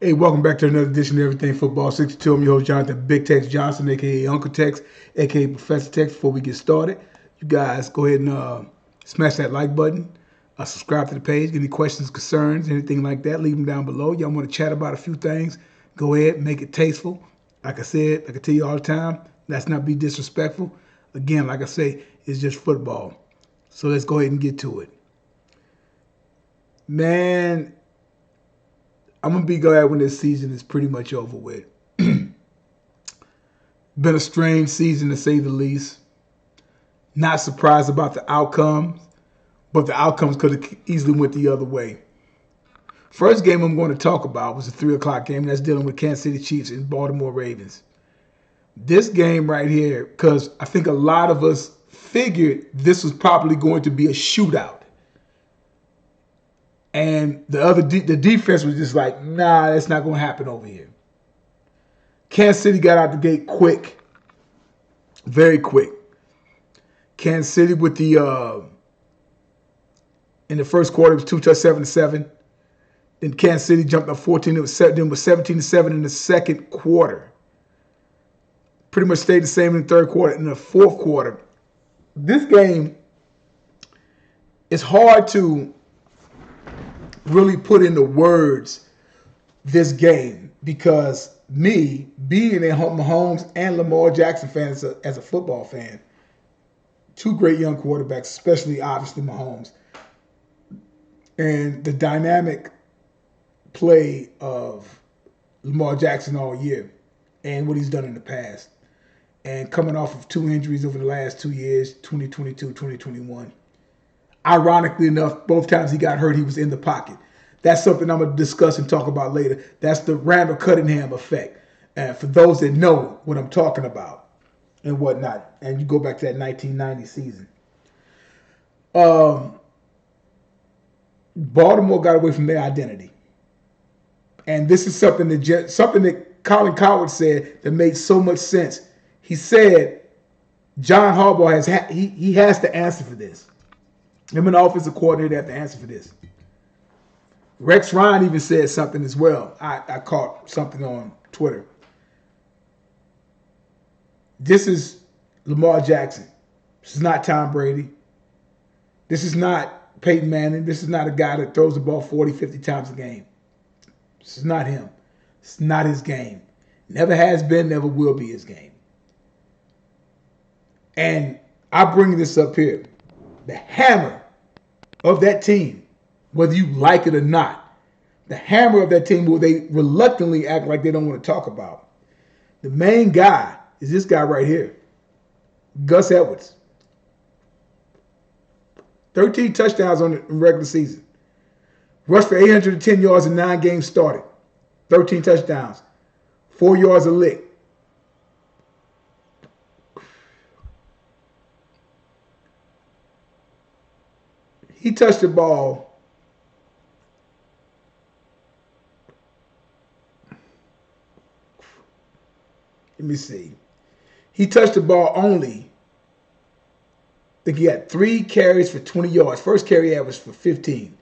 Hey, welcome back to another edition of Everything Football 62. I'm your host, Jonathan Big Tex Johnson, aka Uncle Tex, aka Professor Tex. Before we get started, you guys go ahead and smash that like button, subscribe to the page. Any questions, concerns, anything like that, leave them down below. Y'all want to chat about a few things, go ahead, make it tasteful. Like I said, like I tell you all the time, let's not be disrespectful. Again, like I say, it's just football. So let's go ahead and get to it. Man, I'm gonna be glad when this season is pretty much over with. Been a strange season to say the least. Not surprised about the outcomes, but the outcomes could have easily went the other way. First game I'm going to talk about was a 3 o'clock game. That's dealing with Kansas City Chiefs and Baltimore Ravens. This game right here, because I think a lot of us figured this was probably going to be a shootout. And the defense was just like, nah, that's not going to happen over here. Kansas City got out the gate quick, very quick. Kansas City with the in the first quarter it was 7-7. Then Kansas City jumped up 14. It was 17-7 in the second quarter. Pretty much stayed the same in the third quarter. In the fourth quarter, this game is hard to really put into words this game because me being a Mahomes and Lamar Jackson fan as a football fan, two great young quarterbacks, especially obviously Mahomes, and the dynamic play of Lamar Jackson all year and what he's done in the past. And coming off of two injuries over the last 2 years, 2022, 2021. Ironically enough, both times he got hurt, he was in the pocket. That's something I'm going to discuss and talk about later. That's the Randall Cunningham effect. And for those that know what I'm talking about and whatnot, and you go back to that 1990 season. Baltimore got away from their identity. And this is something that Colin Cowherd said that made so much sense. He said John Harbaugh he has to answer for this. Him and the offensive coordinator have to answer for this. Rex Ryan even said something as well. I caught something on Twitter. This is Lamar Jackson. This is not Tom Brady. This is not Peyton Manning. This is not a guy that throws the ball 40, 50 times a game. This is not him. It's not his game. Never has been, never will be his game. And I bring this up here. The hammer of that team, whether you like it or not, the hammer of that team will they reluctantly act like they don't want to talk about. The main guy is this guy right here, Gus Edwards. 13 touchdowns on the regular season. Rushed for 810 yards in 9 games started. 13 touchdowns. 4 yards a lick. He touched the ball. Let me see. He touched the ball only. I think he had 3 carries for 20 yards. First carry average for 15.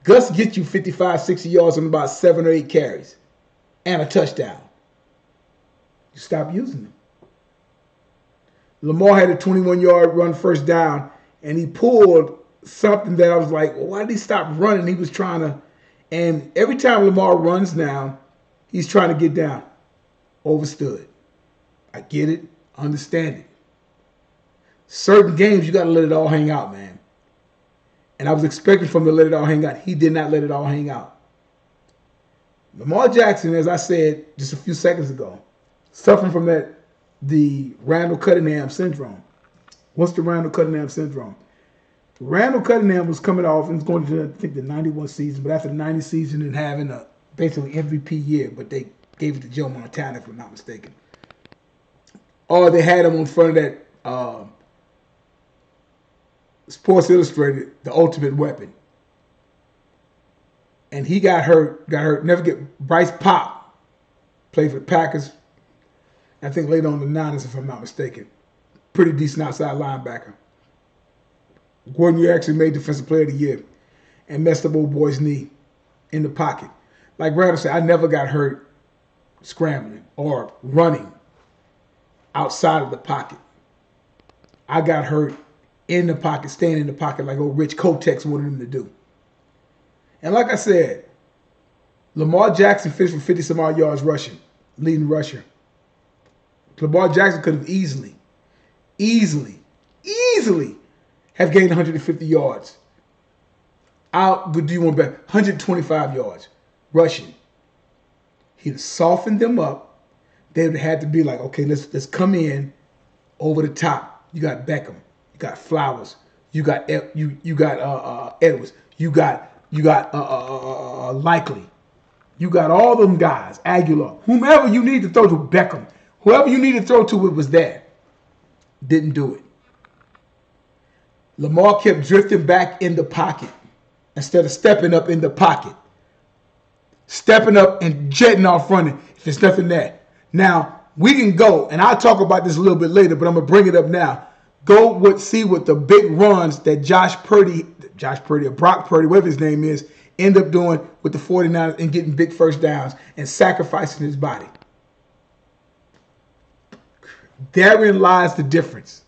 Gus gets you 55, 60 yards on about 7 or 8 carries and a touchdown. You stop using them. Lamar had a 21-yard run first down, and he pulled something that I was like, well, why did he stop running? He was trying to, and every time Lamar runs now, he's trying to get down. Overstood. I get it. I understand it. Certain games, you got to let it all hang out, man. And I was expecting from him to let it all hang out. He did not let it all hang out. Lamar Jackson, as I said just a few seconds ago, suffering from the Randall Cunningham syndrome. What's the Randall Cunningham syndrome? Randall Cunningham was coming off and was going to, I think, the 91 season, but after the 90 season and having a basically MVP year, but they gave it to Joe Montana, if I'm not mistaken. Or they had him in front of that Sports Illustrated, The Ultimate Weapon. And he got hurt. Never get Bryce Pop played for the Packers. I think later on the Niners, if I'm not mistaken. Pretty decent outside linebacker. Gordon, you actually made Defensive Player of the Year and messed up old boy's knee in the pocket. like Randall said, I never got hurt scrambling or running outside of the pocket. I got hurt in the pocket, staying in the pocket like old Rich Kotex wanted him to do. And like I said, Lamar Jackson finished with 50 some odd yards rushing, leading rusher. Lamar Jackson could have easily have gained 150 yards. Do you want to bet 125 yards rushing? He'd have softened them up. They would have had to be like, okay, let's come in over the top. You got Beckham, you got Flowers, you got Edwards, you got Likely, you got all them guys, Aguilar, whomever you need to throw to, Beckham, whoever you need to throw to, it was there. Didn't do it. Lamar kept drifting back in the pocket instead of stepping up in the pocket. Stepping up and jetting off running if there's nothing there. Now, we can go, and I'll talk about this a little bit later, but I'm going to bring it up now. See what the big runs that Brock Purdy, whatever his name is, end up doing with the 49ers and getting big first downs and sacrificing his body. Therein lies the difference.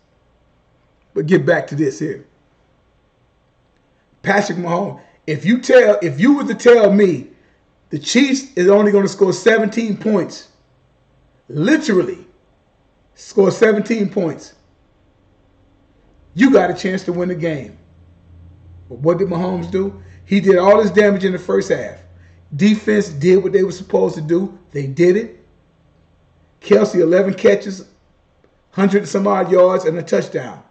But get back to this here. Patrick Mahomes, if you were to tell me the Chiefs is only going to score 17 points, literally score 17 points, you got a chance to win the game. But what did Mahomes do? He did all his damage in the first half. Defense did what they were supposed to do. They did it. Kelsey, 11 catches, 100 some odd yards, and a touchdown.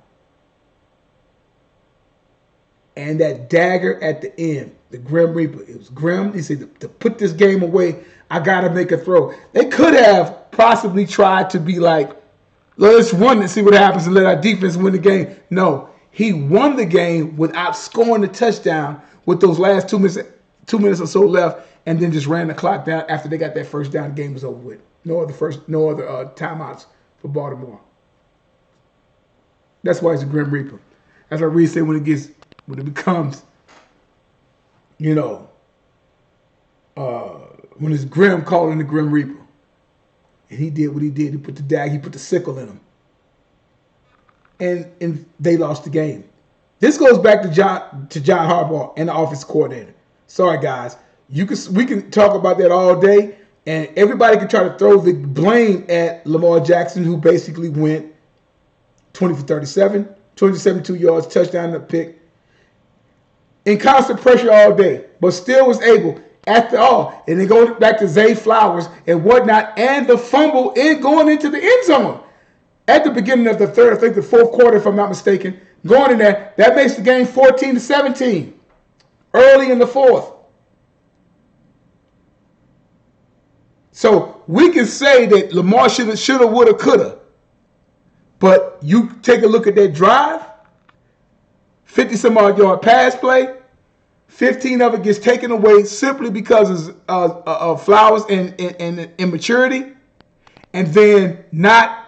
And that dagger at the end, the Grim Reaper, it was grim. He said, to put this game away, I got to make a throw. They could have possibly tried to be like, let's run and see what happens and let our defense win the game. No, he won the game without scoring the touchdown with those last 2 minutes or so left, and then just ran the clock down after they got that first down. The game was over with. No other timeouts for Baltimore. That's why he's a Grim Reaper. That's what Reed said when it becomes, when it's Grim calling the Grim Reaper. And he did what he did. He put the sickle in him. And they lost the game. This goes back to John Harbaugh and the offensive coordinator. Sorry, guys. We can talk about that all day, and everybody can try to throw the blame at Lamar Jackson, who basically went 20 for 37, 272 yards, touchdown, and a pick. In constant pressure all day, but still was able, after all, and then going back to Zay Flowers and whatnot, and the fumble in going into the end zone. At the beginning of the third, I think the fourth quarter, if I'm not mistaken, going in there, that makes the game 14-17, early in the fourth. So we can say that Lamar shoulda, woulda, coulda. But you take a look at that drive, 50-some-odd yard pass play, 15 of it gets taken away simply because of Flowers and immaturity, and then not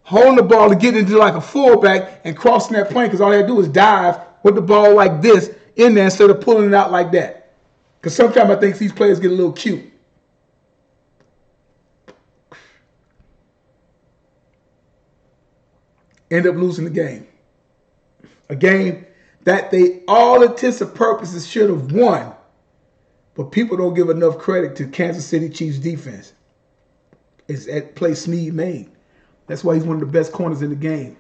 holding the ball to get into like a fullback and crossing that plane because all they had to do is dive with the ball like this in there instead of pulling it out like that. Because sometimes I think these players get a little cute. End up losing the game. A game that they all intents and purposes should have won. But people don't give enough credit to Kansas City Chiefs defense. It's that play Snead made. That's why he's one of the best corners in the game.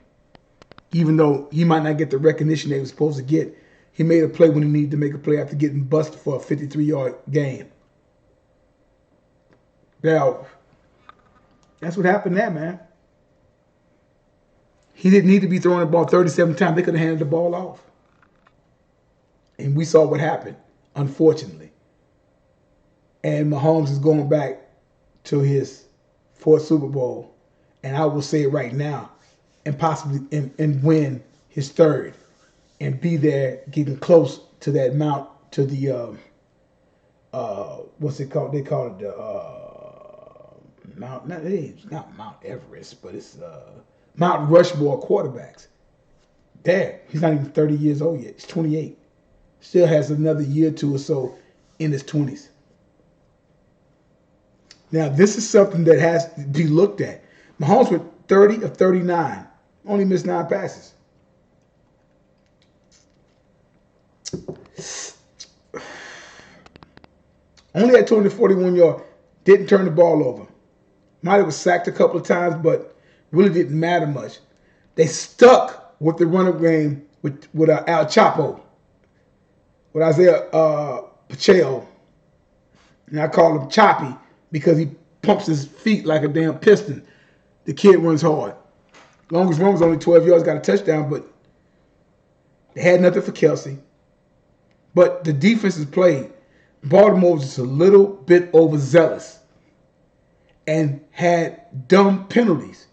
Even though he might not get the recognition they was supposed to get, he made a play when he needed to make a play after getting busted for a 53-yard gain. Now, that's what happened there, man. He didn't need to be throwing the ball 37 times. They could have handed the ball off. And we saw what happened, unfortunately. And Mahomes is going back to his fourth Super Bowl. And I will say it right now, and possibly and win his third. And be there getting close to that mount, to the, what's it called? They call it the Mount, it's not Mount Everest, but it's Mount Rushmore quarterbacks. There, he's not even 30 years old yet. He's 28. Still has another year or two or so in his 20s. Now, this is something that has to be looked at. Mahomes went 30 of 39. Only missed 9 passes. Only had 241 yards. Didn't turn the ball over. Might have was sacked a couple of times, but really didn't matter much. They stuck with the running game with Al Chapo, with Isaiah Pacheco. And I call him Choppy because he pumps his feet like a damn piston. The kid runs hard. Longest run was only 12 yards, got a touchdown, but they had nothing for Kelsey. But the defense has played. Baltimore was just a little bit overzealous and had dumb penalties.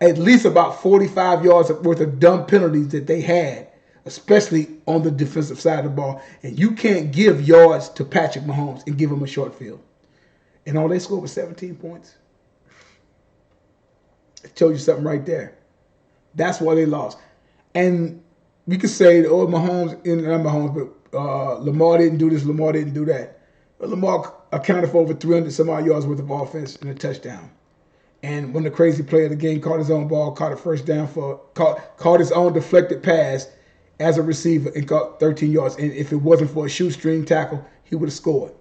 At least about 45 yards worth of dumb penalties that they had, especially on the defensive side of the ball. And you can't give yards to Patrick Mahomes and give him a short field. And all they scored was 17 points. It tells you something right there. That's why they lost. And we could say, oh, Mahomes, not Mahomes, but Lamar didn't do this, Lamar didn't do that. But Lamar accounted for over 300 some odd yards worth of offense and a touchdown. And when the crazy player of the game caught his own ball, caught a first down caught his own deflected pass as a receiver and got 13 yards. And if it wasn't for a shoestring tackle, he would have scored.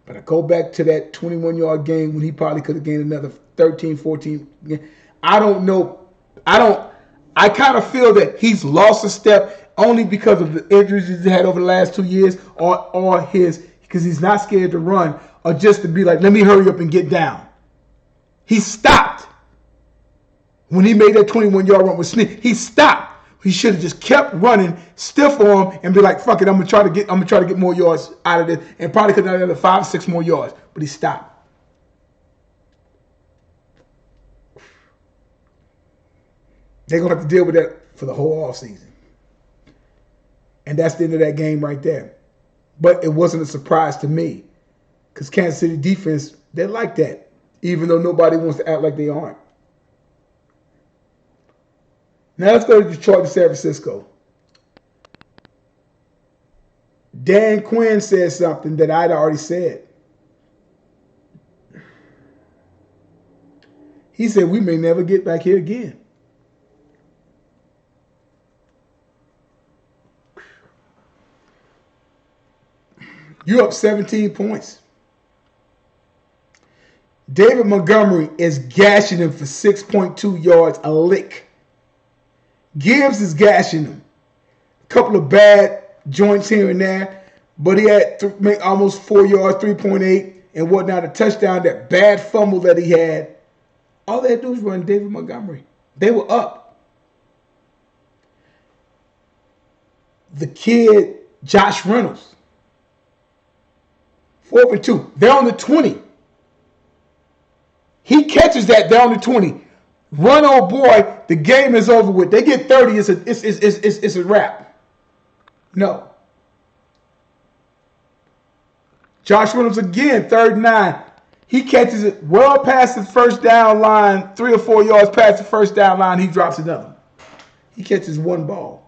But I go back to that 21-yard game when he probably could have gained another 13, 14. I don't know. I kind of feel that he's lost a step only because of the injuries he's had over the last 2 years because he's not scared to run or just to be like, let me hurry up and get down. He stopped. When he made that 21-yard run with Snead, he stopped. He should have just kept running, stiff arm, and be like, fuck it, I'm gonna try to get more yards out of this, and probably could have another 5 or 6 more yards. But he stopped. They're gonna have to deal with that for the whole offseason. And that's the end of that game right there. But it wasn't a surprise to me. Because Kansas City defense, they're like that. Even though nobody wants to act like they aren't. Now let's go to Detroit and San Francisco. Dan Quinn said something that I'd already said. He said, we may never get back here again. You're up 17 points. David Montgomery is gashing him for 6.2 yards a lick. Gibbs is gashing him. A couple of bad joints here and there, but he had to make almost 4 yards, 3.8, and whatnot, a touchdown, that bad fumble that he had. All they had to do was run David Montgomery. They were up. The kid, Josh Reynolds, 4th and 2. They're on the 20. He catches that down the 20. Run, old boy, the game is over with. They get 30, it's a wrap. No. Josh Reynolds again, 3rd and 9. He catches it well past the first down line, 3 or 4 yards past the first down line. He drops another. He catches one ball.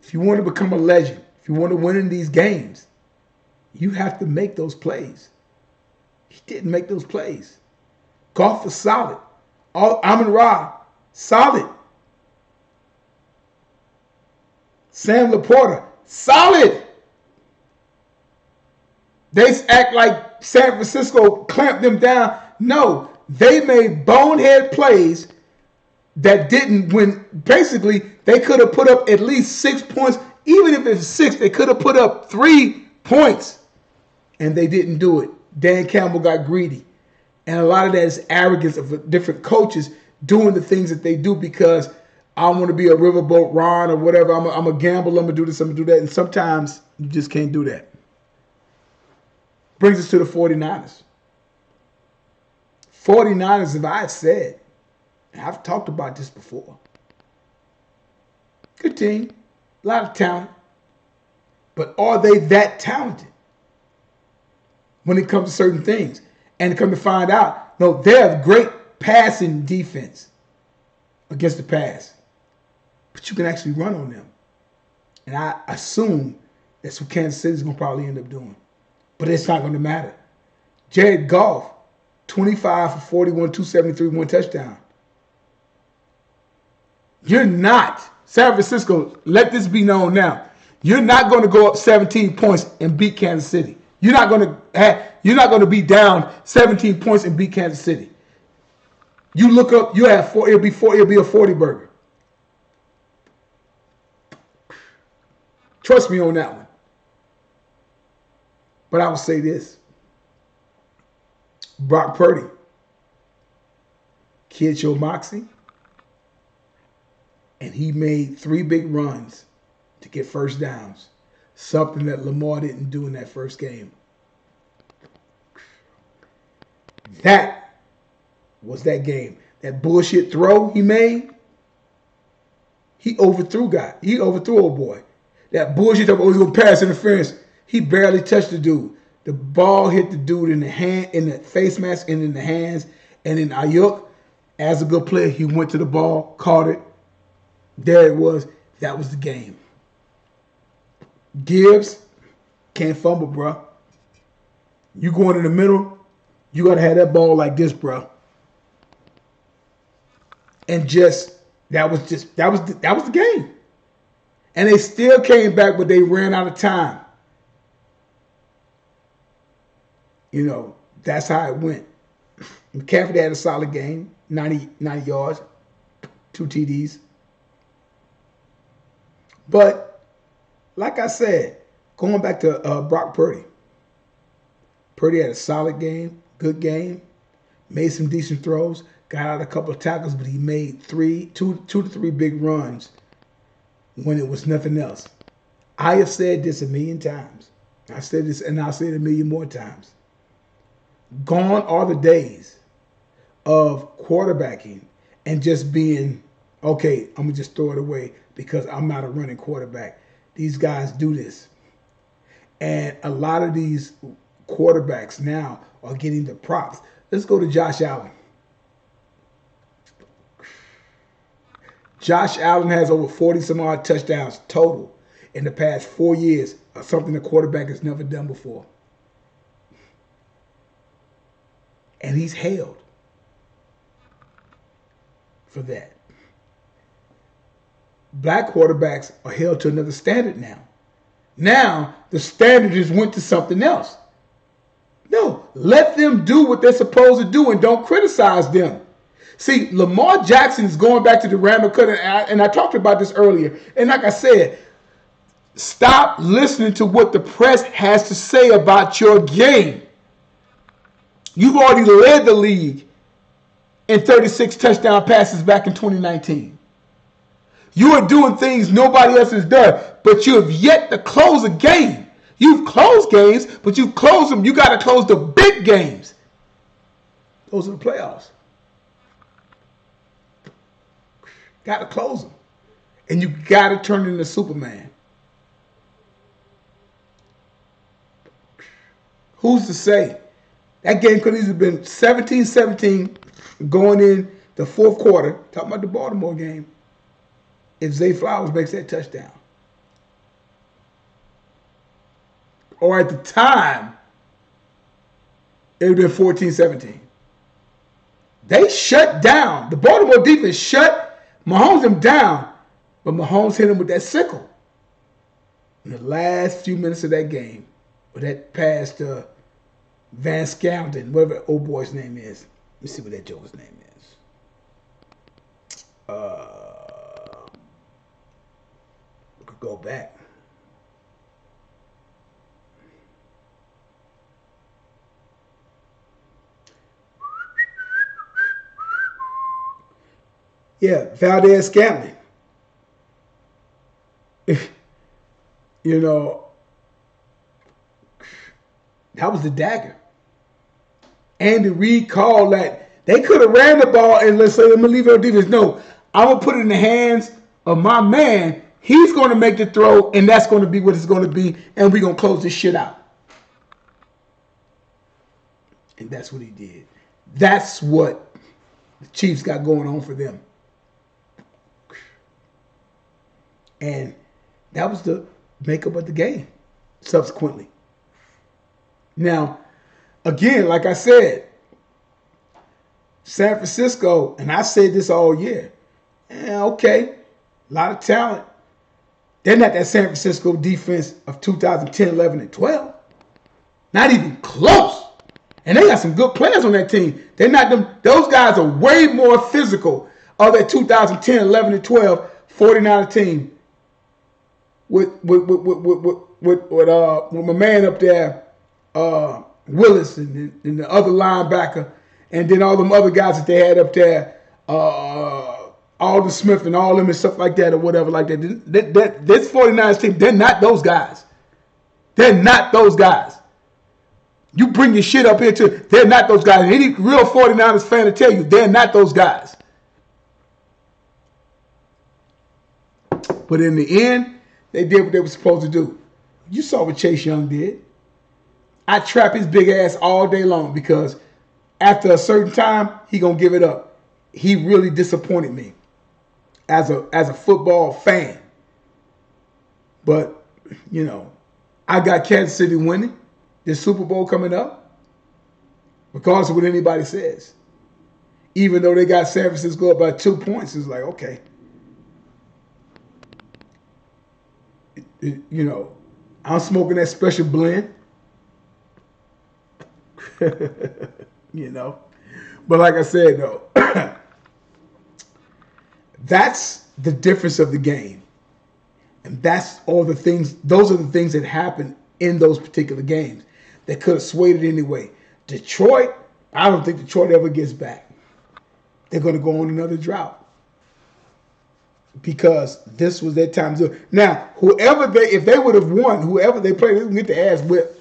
If you want to become a legend, if you want to win in these games, you have to make those plays. He didn't make those plays. Goff was solid. Amon-Ra, solid. Sam Laporta, solid. They act like San Francisco clamped them down. No, they made bonehead plays that didn't win. Basically, they could have put up at least 6 points. Even if it's 6, they could have put up 3 points. And they didn't do it. Dan Campbell got greedy. And a lot of that is arrogance of different coaches doing the things that they do because I want to be a riverboat Ron or whatever. I'm a gamble. I'm going to do this. I'm going to do that. And sometimes you just can't do that. Brings us to the 49ers. 49ers, as I've said, and I've talked about this before. Good team. A lot of talent. But are they that talented when it comes to certain things? And come to find out, no, they have great passing defense against the pass. But you can actually run on them. And I assume that's what Kansas City is going to probably end up doing. but it's not going to matter. Jared Goff, 25 for 41, 273, 1 touchdown. You're not, San Francisco, let this be known now. You're not going to go up 17 points and beat Kansas City. You're not going to be down 17 points and beat Kansas City. You look up, you have it'll be a 40 burger. Trust me on that one. But I will say this. Brock Purdy. Kid showed moxie. And he made 3 big runs to get first downs. Something that Lamar didn't do in that first game. That was that game. That bullshit throw he made, he overthrew old boy. That bullshit throw, he was going to pass interference. He barely touched the dude. The ball hit the dude in the hand, in the face mask, and in the hands. And then Ayuk, as a good player, he went to the ball, caught it. There it was. That was the game. Gibbs can't fumble, bro. You going in the middle, you got to have that ball like this, bro. And that was the game. And they still came back, but they ran out of time. You know, that's how it went. McCaffrey had a solid game, 90 yards, 2 TDs. But, like I said, going back to Brock Purdy. Purdy had a solid game, good game, made some decent throws, got out a couple of tackles, but he made 2 to 3 big runs when it was nothing else. I have said this a million times. I said this, and I'll say it a million more times. Gone are the days of quarterbacking and just being, okay, I'm going to just throw it away because I'm not a running quarterback. These guys do this. And a lot of these quarterbacks now are getting the props. Let's go to Josh Allen. Josh Allen has over 40-some-odd touchdowns total in the past 4 years, something the quarterback has never done before. And he's hailed for that. Black quarterbacks are held to another standard now. Now, the standard just went to something else. No, let them do what they're supposed to do and don't criticize them. See, Lamar Jackson is going back to the Randall Cut, and I talked about this earlier. And like I said, stop listening to what the press has to say about your game. You've already led the league in 36 touchdown passes back in 2019. You are doing things nobody else has done, but you have yet to close a game. You've closed games, but you've closed them. You got to close the big games. Those are the playoffs. Got to close them. And you got to turn into Superman. Who's to say? That game could have been 17-17 going in the fourth quarter. Talking about the Baltimore game. If Zay Flowers makes that touchdown. Or at the time, it would have been 14-17. They shut down. The Baltimore defense shut Mahomes them down, but Mahomes hit him with that sickle. In the last few minutes of that game, with that pass to Van Skelton, whatever old boy's name is. Let me see what that joker's name is. We could go back. Yeah, Valdez Scantling. You know, that was the dagger. Andy Reid called that. They could have ran the ball and let's say, I'm going to leave it on defense. No, I'm going to put it in the hands of my man. He's going to make the throw, and that's going to be what it's going to be, and we're going to close this shit out. And that's what he did. That's what the Chiefs got going on for them. And that was the makeup of the game subsequently. Now, again, like I said, San Francisco, and I said this all year, okay, a lot of talent. They're not that San Francisco defense of 2010, 11, and 12. Not even close. And they got some good players on that team. They're not them. Those guys are way more physical of that 2010, 11, and 12 49er team with my man up there, Willis, and the other linebacker, and then all them other guys that they had up there, Alden Smith and all them and stuff like that or whatever like that. This 49ers team, they're not those guys. They're not those guys. You bring your shit up here too. They're not those guys. Any real 49ers fan to tell you, they're not those guys. But in the end, they did what they were supposed to do. You saw what Chase Young did. I trap his big ass all day long because after a certain time, he gonna give it up. He really disappointed me as a football fan. But, you know, I got Kansas City winning this Super Bowl coming up, regardless of what anybody says. Even though they got San Francisco up by 2 points, it's like, okay. You know, I'm smoking that special blend. You know. But like I said, though, that's the difference of the game. And that's all the things, those are the things that happen in those particular games that could have swayed it anyway. Detroit, I don't think Detroit ever gets back. They're going to go on another drought. Because this was their time to do it. Now, if they would have won, whoever they played, they would get their ass whipped.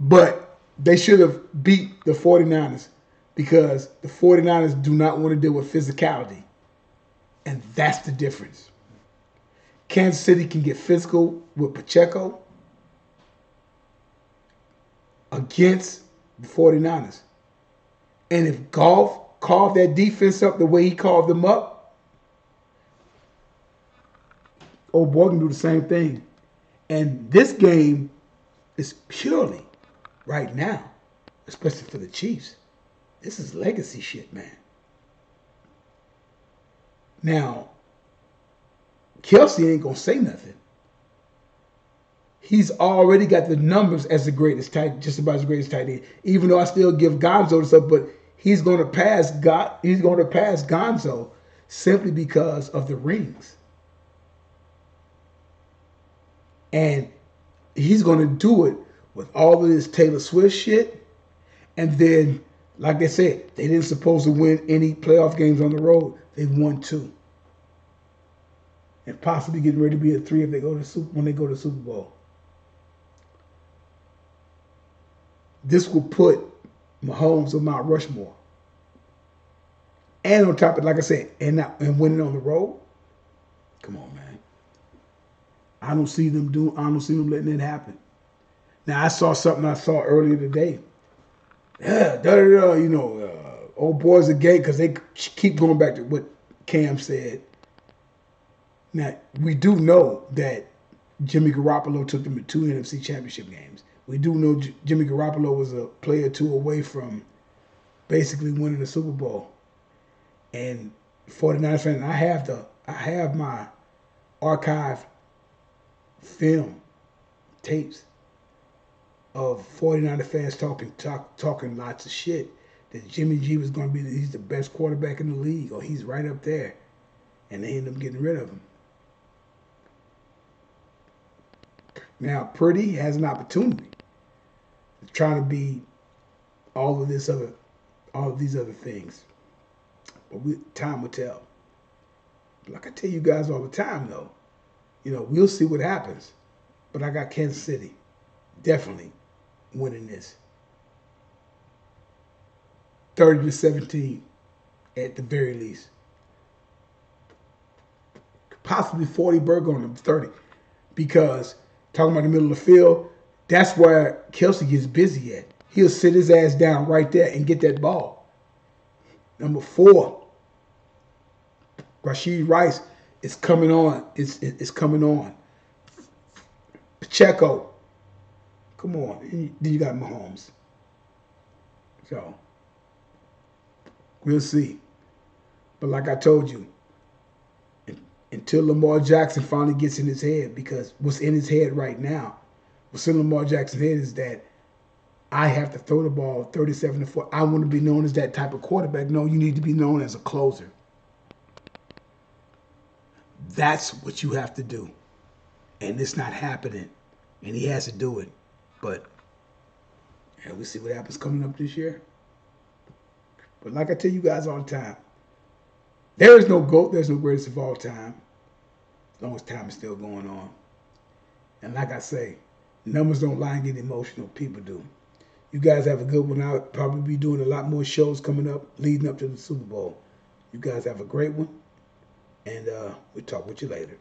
But they should have beat the 49ers because the 49ers do not want to deal with physicality. And that's the difference. Kansas City can get physical with Pacheco against the 49ers. And if Goff carved that defense up the way he carved them up, old boy can do the same thing. And this game is purely, right now, especially for the Chiefs, this is legacy shit, man. Now, Kelsey ain't going to say nothing. He's already got the numbers as the greatest tight, just about as greatest tight end. Even though I still give Gonzo this up, but he's going to pass Gonzo simply because of the rings. And he's going to do it with all of this Taylor Swift shit. And then, like I said, they didn't supposed to win any playoff games on the road. They won 2. And possibly getting ready to be at 3 if they go to when they go to Super Bowl. This will put Mahomes on Mount Rushmore. And on top of, like I said, and winning on the road. Come on, man. I don't see them letting it happen. Now I saw something I saw earlier today. Yeah, you know, old boys are gay because they keep going back to what Cam said. Now, we do know that Jimmy Garoppolo took them to 2 NFC Championship games. We do know Jimmy Garoppolo was a player 2 away from basically winning the Super Bowl. And 49ers fan, I have my archive film tapes of 49er fans talking lots of shit that Jimmy G was going to be he's the best quarterback in the league or he's right up there, and they end up getting rid of him. Now Purdy has an opportunity to try to be all of these other things, but time will tell. Like I tell you guys all the time, though, you know, we'll see what happens. But I got Kansas City definitely winning this. 30-17 at the very least. Possibly 40 burger on them, 30. Because talking about the middle of the field, that's where Kelsey gets busy at. He'll sit his ass down right there and get that ball. Number 4, Rashid Rice is coming on. It's coming on. Pacheco. Come on. And then you got Mahomes. So we'll see. But like I told you, until Lamar Jackson finally gets in his head, because what's in his head right now, what's in Lamar Jackson's head is that I have to throw the ball 37 to 4. I want to be known as that type of quarterback. No, you need to be known as a closer. That's what you have to do. And it's not happening. And he has to do it. But yeah, we'll see what happens coming up this year. But like I tell you guys all the time, there is no GOAT, there's no greatest of all time. As long as time is still going on. And like I say, numbers don't lie and get emotional. People do. You guys have a good one. I'll probably be doing a lot more shows coming up, leading up to the Super Bowl. You guys have a great one. And we'll talk with you later.